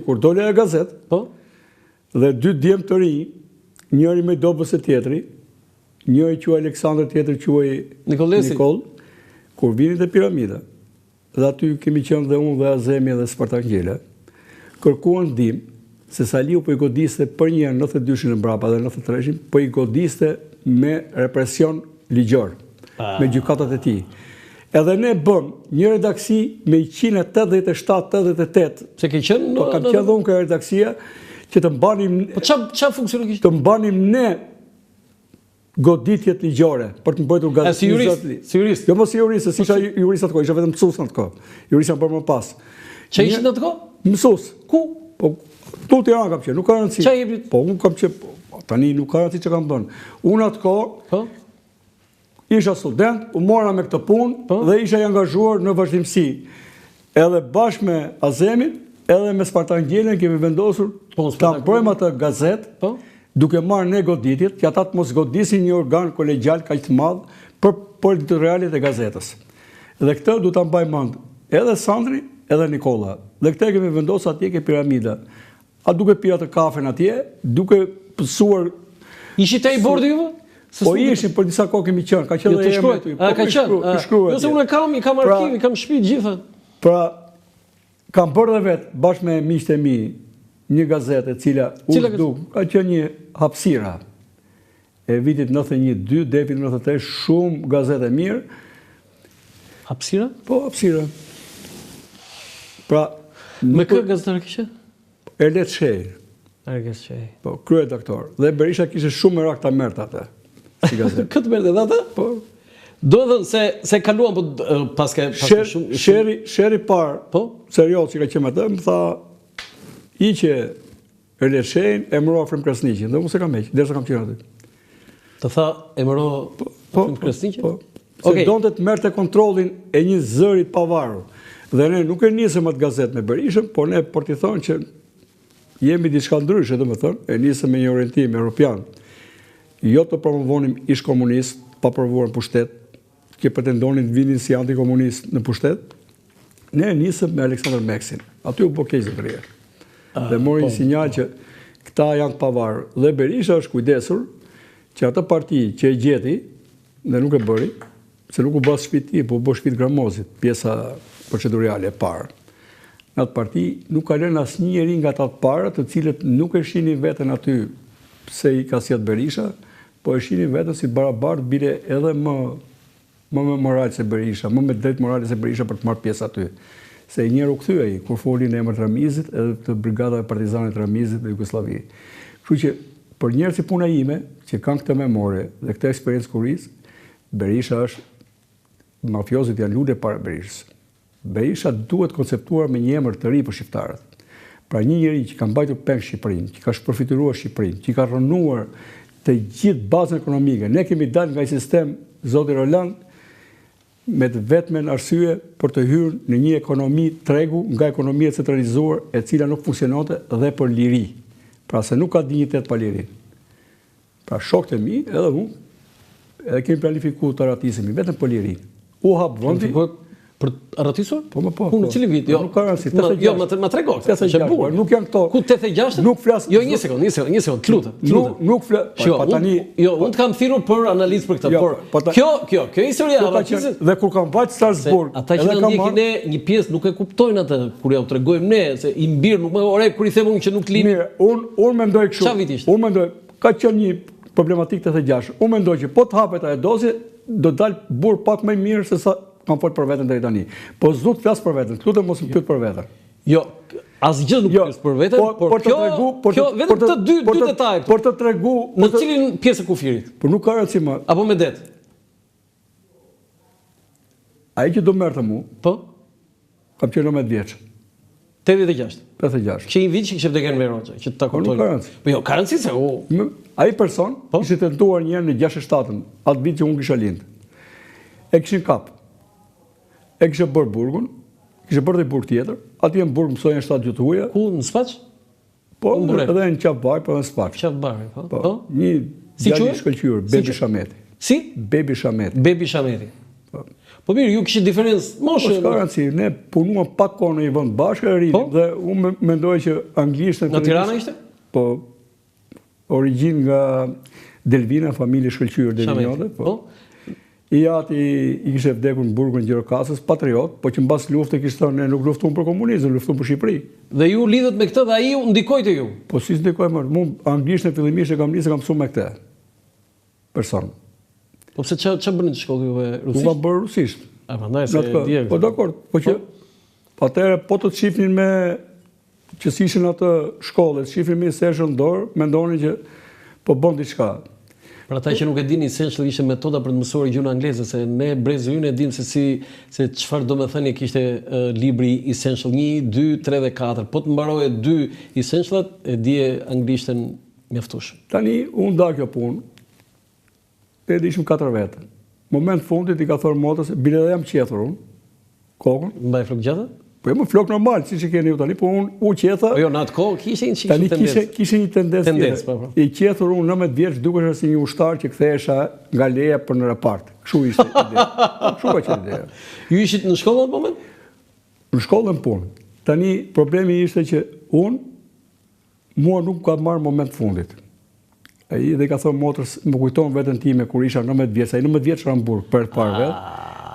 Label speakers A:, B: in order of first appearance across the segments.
A: kur dole e gazet, dhe 2 djemë të rinj, njëri me dobës e tjetri, njëri quaj Aleksandr, tjetri quaj Nikol, kur vini të piramida, dhe aty kemi qenë dhe unë dhe Azemi dhe Spartak Ngjela, kërkuan ndihmë se Saliu po i godiste për një 92-shin e mbrapa dhe 93-shin, po i godiste me represion ligjor, me gjykatat e tij. Edhe ne bëm një redaksi me 187-88.
B: Se ke qenë?
A: Po kam qenë dhe unë ka redaksia që të mbanim...
B: Po qa funksioni kishte?
A: Të mbanim ne goditjet ligjore për të mbajtur gazetë.
B: Si jurist? Si jurist?
A: Jo mos si jurist, se isha jurist atë kohë, isha vetëm mësues atë kohë. Jurist jam bërë më pas.
B: Ç'a ishin atë kohë?
A: Mësues.
B: Ku?
A: Po tu Tiranë kam qenë, nuk ka rëndësi.
B: Ç'a jepit?
A: Po unë kam qenë, tani nuk ka rëndësi çka kam bënë. Unë atë kohë isha student, u mora me këtë punë dhe isha i angazhuar në vazhdimsi. Edhe bashkë me Azemin, edhe me Spartak Ngjelën kemi vendosur ta bëjmë atë gazetë, duke marrë ne goditjet, që ata të mos godisin një organ kolegjal kaq të madh për editorialet e gazetës. Dhe këtë du ta mbaj mend edhe Sandri, edhe Nikola. Dhe këtë kemi vendosur atje ke piramida. A duke pirë atë kafen atje, duke pësuar...
B: Ishi te i bordi juve?
A: Po ishim, për disa kohë kemi qenë, ka qenë dhe jemi aty.
B: Ka qenë? Nëse unë i kam arkiv, i kam shtëpi gjitha.
A: Pra, kam bërë dhe vetë, bashkë me miqtë e mi, një gazetë e cila ka qenë një hapësira e vitit 91-2 deri në 93, shumë gazetë e mirë.
B: Hapësira?
A: Po, hapësira. Pra,
B: me kë gazetar kishe?
A: Erlet Shej.
B: Erlet Shej.
A: Po, kryeredaktor. Dhe Berisha kishe shumë merak ta merrte atë. Si gazetë.
B: Këtë merrte atë?
A: Po.
B: Do të thënë se kaluan po paske shumë
A: Sheri parë.
B: Po,
A: serioz që ka qenë atë, më tha iqe Erlet Shejn, emërova Frym Krasniqin, dhe unë se kam heq, derisa kam qenë aty.
B: Të tha emëro Frym Krasniqin?
A: Po. Se donte të merrte kontrollin e një zëri të pavarur. Dhe ne nuk e nisëm atë gazetë me Berishën, por ne për t'i thonë që jemi diçka ndryshe, domethënë, e nisëm me një orientim evropian. Jo të promovonim ish komunist, pa provuar në pushtet, që pretendonin të vinin si antikomunist në pushtet. Ne nisëm me Aleksandr Meksin. Aty u bë keq zotëria. Dhe mori një sinjal që këta janë të pavarur. Dhe Berisha është kujdesur që atë parti që e gjeti dhe nuk e bëri, se nuk u bë shtëpi, po u bë shtëpi Gramozit, pjesa procedurale e parë. Në atë parti nuk ka lënë asnjëri nga ata të parë, të cilët nuk e shihnin veten aty pse i ka sjell Berisha, po e shihnin veten si barabart bile edhe më me moral se Berisha, më me drejt morale se Berisha për të marrë pjesë aty. Se njëherë u kthye ai kur foli në emër të Ramizit edhe të brigadave partizane të Ramizit në Jugosllavi. Kështu që për njerëz si puna ime, që kanë këtë memorie dhe këtë eksperiencë kurriz, Berisha është mafiozit janë lule para Berishës. Berisha duhet konceptuar me një emër të ri për shqiptarët. Pra një njeri që ka mbajtur peng Shqipërinë, që ka shpërfituar Shqipërinë, që ka rënuar të gjithë bazën ekonomike. Ne kemi dalë nga një sistem, zoti Roland, me të vetmen arsye për të hyrë në një ekonomi tregu nga ekonomia centralizuar e cila nuk funksiononte dhe për liri. Pra se nuk ka dinjitet pa lirin. Pra shokët e mi, edhe unë, edhe kemi planifikuar të ratisemi vetëm për lirin. U hap vendi
B: për ratisur?
A: Po.
B: Në cili vit?
A: Jo, nuk ka rëndësi.
B: Jo, ma trego.
A: 86. Nuk janë këto.
B: Ku 86?
A: Nuk flas.
B: Jo, një sekond, të lutem.
A: Nuk flas.
B: Pa tani. Jo, unë të kam thirrur për analizë për këtë, por kjo historia e ratisjes.
A: Dhe kur kam vajt Strasburg,
B: ata që na ndjekin ne një pjesë nuk e kuptojnë atë kur ja u tregojmë ne se i mbir nuk më ore kur i them unë që nuk lini.
A: Mirë, unë mendoj kështu.
B: Çfarë vit ishte?
A: Unë mendoj ka qenë një problematikë 86. Unë mendoj që po të hapet ajo dosje, do dal burr pak më mirë se sa kam folë për veten deri tani. Po s'du të flas për veten, lutem mos më pyet për veten.
B: Jo, asgjë nuk flas për veten, por kjo vetëm të dy detaje.
A: Por të tregu
B: në cilin pjesë e kufirit.
A: Po nuk ka rëndësi më.
B: Apo me det.
A: Ai që do merrte mua.
B: Po.
A: Kam qenë 19 vjeç.
B: 86.
A: 56.
B: Që një vit që kishte vdekur me Roxha, që ta kuptoj. Po jo, ka rëndësi se
A: ai person ishte tentuar një herë në 67-ën, atë vit që unë kisha lind. E kishin kap. E kishte bërë burgun, kishte bërë dhe burg tjetër, aty në burg mësojnë 7 gjuhë të huaja.
B: Ku në Spaç?
A: Po, edhe në Qafbaj, po në Spaç.
B: Qafbaj, po.
A: Një djalë i shkëlqyer, Bebi Shameti.
B: Si?
A: Bebi Shameti.
B: Bebi Shameti. Po mirë, ju kishit diferencë moshe.
A: Po s'ka rëndësi, ne punuam pak kohë në një vend bashkë e rinim dhe unë mendoj që anglishtën...
B: Nga Tirana ishte?
A: Po, origjinë nga Delvina, familje shkëlqyer Delvinate, po. I ati i kishte vdekur në burgun Gjirokastës, patriot, po që mbas lufte kishte thënë ne nuk luftuam për komunizëm, luftuam për Shqipëri.
B: Dhe ju lidhet me këtë dhe ai u ndikoi te ju.
A: Po si ndikoi më? Unë anglishtën fillimisht e kam mësuar me këtë person.
B: Po pse ç'a bëni në shkollë juve rusisht?
A: Unë kam bërë rusisht.
B: A prandaj se di.
A: Po dakor, po që atëherë po të shifnin me që si ishin atë shkollë, shifnin me seshën dorë, mendonin që po bën diçka.
B: Për ata që nuk e dini, Essential ishte metoda për të mësuar gjuhën angleze, se ne brezë ynë e dim se çfarë domethënie kishte libri Essential 1, 2, 3 dhe 4. Po të mbaroje 2 Essentialat, e dije anglishtën mjaftueshëm.
A: Tani unë da kjo punë, e ishim 4 vete. Moment fundit i ka thënë motrës, bile dhe jam qetur unë, kokën.
B: Mbaj flok gjatë?
A: Po më flok normal, si që keni ju tani, po unë u qetha...
B: Po jo, në atë kohë kishe një
A: tani
B: tendencë.
A: Kishe një tendencë. I qethur unë 19 vjeç dukesh si një ushtar që kthehesha nga leja për në repart. Kështu ishte ide. Kështu ka qenë ideja.
B: Ju ishit në shkollë në atë moment?
A: Në shkollën punë. Tani problemi ishte që mua nuk ka marrë moment fundit. Ai dhe ka thënë motrës, më kujton veten time kur isha 19 vjeç, ai 19 vjeç në Hamburg për të parë vet.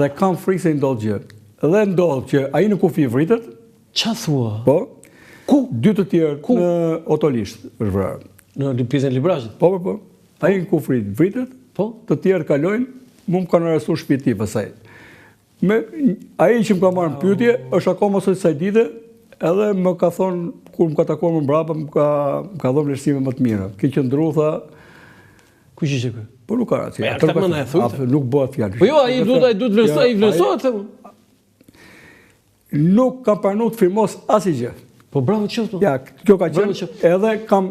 A: Dhe kam frikë se ndodh gjë. Dhe ndodh që ai në kufi vritet.
B: Qa thua?
A: Po.
B: Ku?
A: 2 të tjerë në Otolisht është vrarë.
B: Në pjesën e Librazhit?
A: Po. Ai në kufi vritet.
B: Po.
A: Të tjerë kalojnë, mu më kanë arrestuar shtëpi pastaj. Ai që më ka marrë në pyetje është akoma sot kësaj dite, edhe më ka thonë kur më ka takuar më mbrapa, më ka dhënë vlerësime më të mira. Ke qëndru, tha.
B: Kush ishte ky?
A: Po nuk ka raci.
B: Këtë më na e thujtë.
A: Nuk bëhet fjalë.
B: Po jo, ai duhet vlerësohet.
A: Nuk kam pranuar të firmos asgjë.
B: Po bravo qoftë.
A: Ja, kjo ka qenë. Edhe kam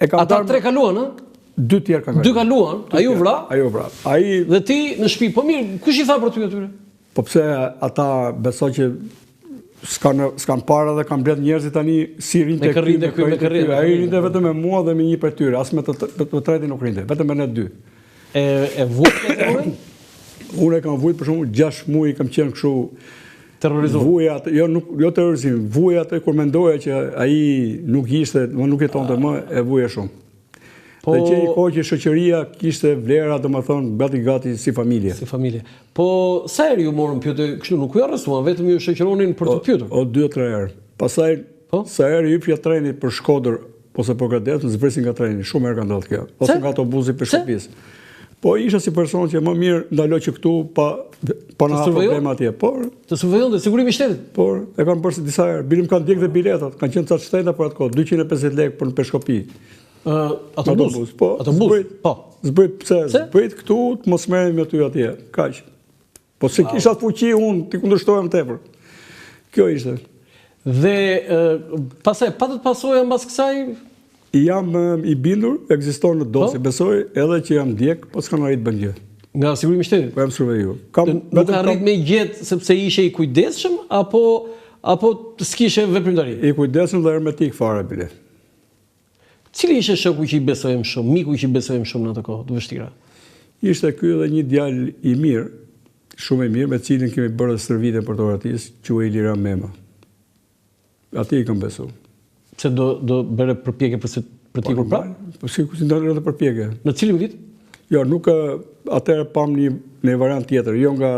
B: ata 3 kaluan, ha?
A: 2 tjerë kanë.
B: 2 kaluan, ai u vra?
A: Ai u vra. Ai
B: dhe ti në shtëpi. Po mirë, kush i tha për ty atyre?
A: Po pse ata besoj që s'kan para dhe kanë mbledh njerëzit tani si rinte
B: këtu.
A: Ai rinte vetëm me mua dhe me një prej tyre, as me të tretin nuk rinte, vetëm me ne 2.
B: E vujt atë moment?
A: Unë kam vujt për shembull 6 muaj kam qenë kështu
B: terrorizuar.
A: Vuja atë, jo terrorizim, vuja atë kur mendoja që ai nuk ishte, nuk jetonte më, e vuja shumë. Po, dhe që i kohë që shoqëria kishte vlera, domethënë gati si familje.
B: Si familje. Po sa herë ju morën pyetje kështu, nuk ju arrestuan, vetëm ju shoqëronin për të pyetur.
A: O 2-3 herë. Pastaj sa herë hypja trenit për Shkodër ose për Gradet, zbresin nga treni, shumë herë ka ndodhur kjo. Ose nga autobusi për shtëpisë. Po isha si person që më mirë ndaloj që këtu pa na probleme atje. Por
B: të survejonte sigurimi i shtetit.
A: Por e kanë bërë disa herë, bilim kanë djegë dhe biletat, kanë qenë ca shteta për atë kohë, 250 lekë për në peshkopi.
B: Autobus.
A: Po. Zbrit pse? Zbrit këtu të mos merrem me ty atje. Kaq. Po se kisha fuqi unë, ti kundërshtohem tepër. Kjo ishte.
B: Dhe pastaj patët pasoja mbas kësaj?
A: Jam i bindur, ekziston në dosje, besoj edhe që jam djeg, po s'kam arrit bën gjë.
B: Nga sigurimi i shtetit?
A: Po jam survejuar.
B: Nuk arrit me gjetë sepse ishe i kujdesshëm apo s'kishe veprimtari?
A: I kujdesshëm dhe hermetik fare bile.
B: Cili ishte shoku që i besojmë shumë, miku që i besojmë shumë në atë kohë të vështira?
A: Ishte ky edhe një djalë i mirë, shumë i mirë, me cilin kemi bërë stërvitjen për Toratis, quhej Ilira Mema. Ati i kam besuar.
B: Se do bëre përpjekje për t'i kur pra?
A: Po si ndonjë edhe përpjekje.
B: Në cilin vit?
A: Jo, nuk atëherë pam një variant tjetër, jo nga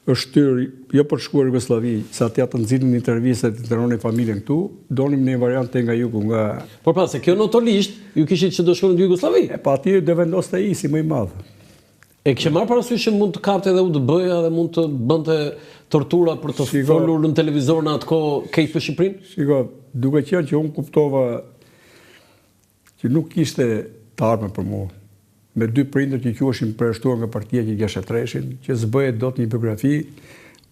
A: është shtyr, jo për të shkuar në Jugosllavi, se atje të nxitnin intervistat, të interronin familjen këtu, donim një variant nga jugu, nga...
B: Por pra, se kjo notolisht, ju kishit që do shkonin në Jugosllavi?
A: Pa atje do vendoste ai si më i madh.
B: E kishe marrë parasysh që mund të kapte edhe UDB-ja dhe mund të bënte tortura për të folur në televizor në atë kohë keq për Shqipërinë?
A: Shiko, duke qenë që unë kuptova që nuk kishte të ardhme për mua, me 2 prindër që quheshin përshtuar nga partia që gjashtë treshin, që s'bëhet dot një biografi,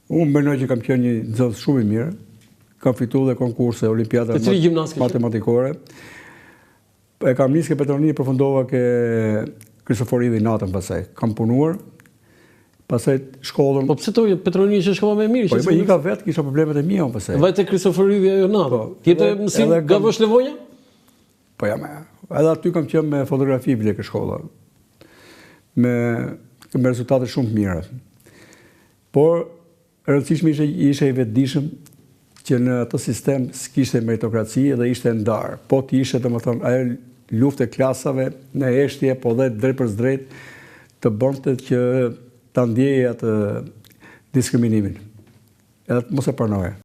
A: unë mendoj që kam qenë një nxënës shumë i mirë, kam fituar dhe konkurse, olimpiada matematikore. E kam nisë ke Petroni, përfundova ke Kristoforidhi natën pasaj. Kam punuar, pasaj shkollën...
B: Po pse tojë, Petroni ishte shkolla me mirë?
A: Po i ka vetë, kisha problemet e mia pasaj.
B: Vajte Kristoforidhi ajo natë? Jete mësim Gavosh Levonja?
A: Po jam, edhe aty kam qenë me fotografi bile ke shkolla. Me rezultate shumë të mira. por rëndësishme ishe i vetëdijshëm që në atë sistem s'kishte meritokraci dhe ishte ndarë. Po të ishte, domethënë, ajo luftë e klasave në eshtje, po dhe drejt për drejt të bënte që ta ndjeje atë diskriminimin. Edhe mos e pranoje.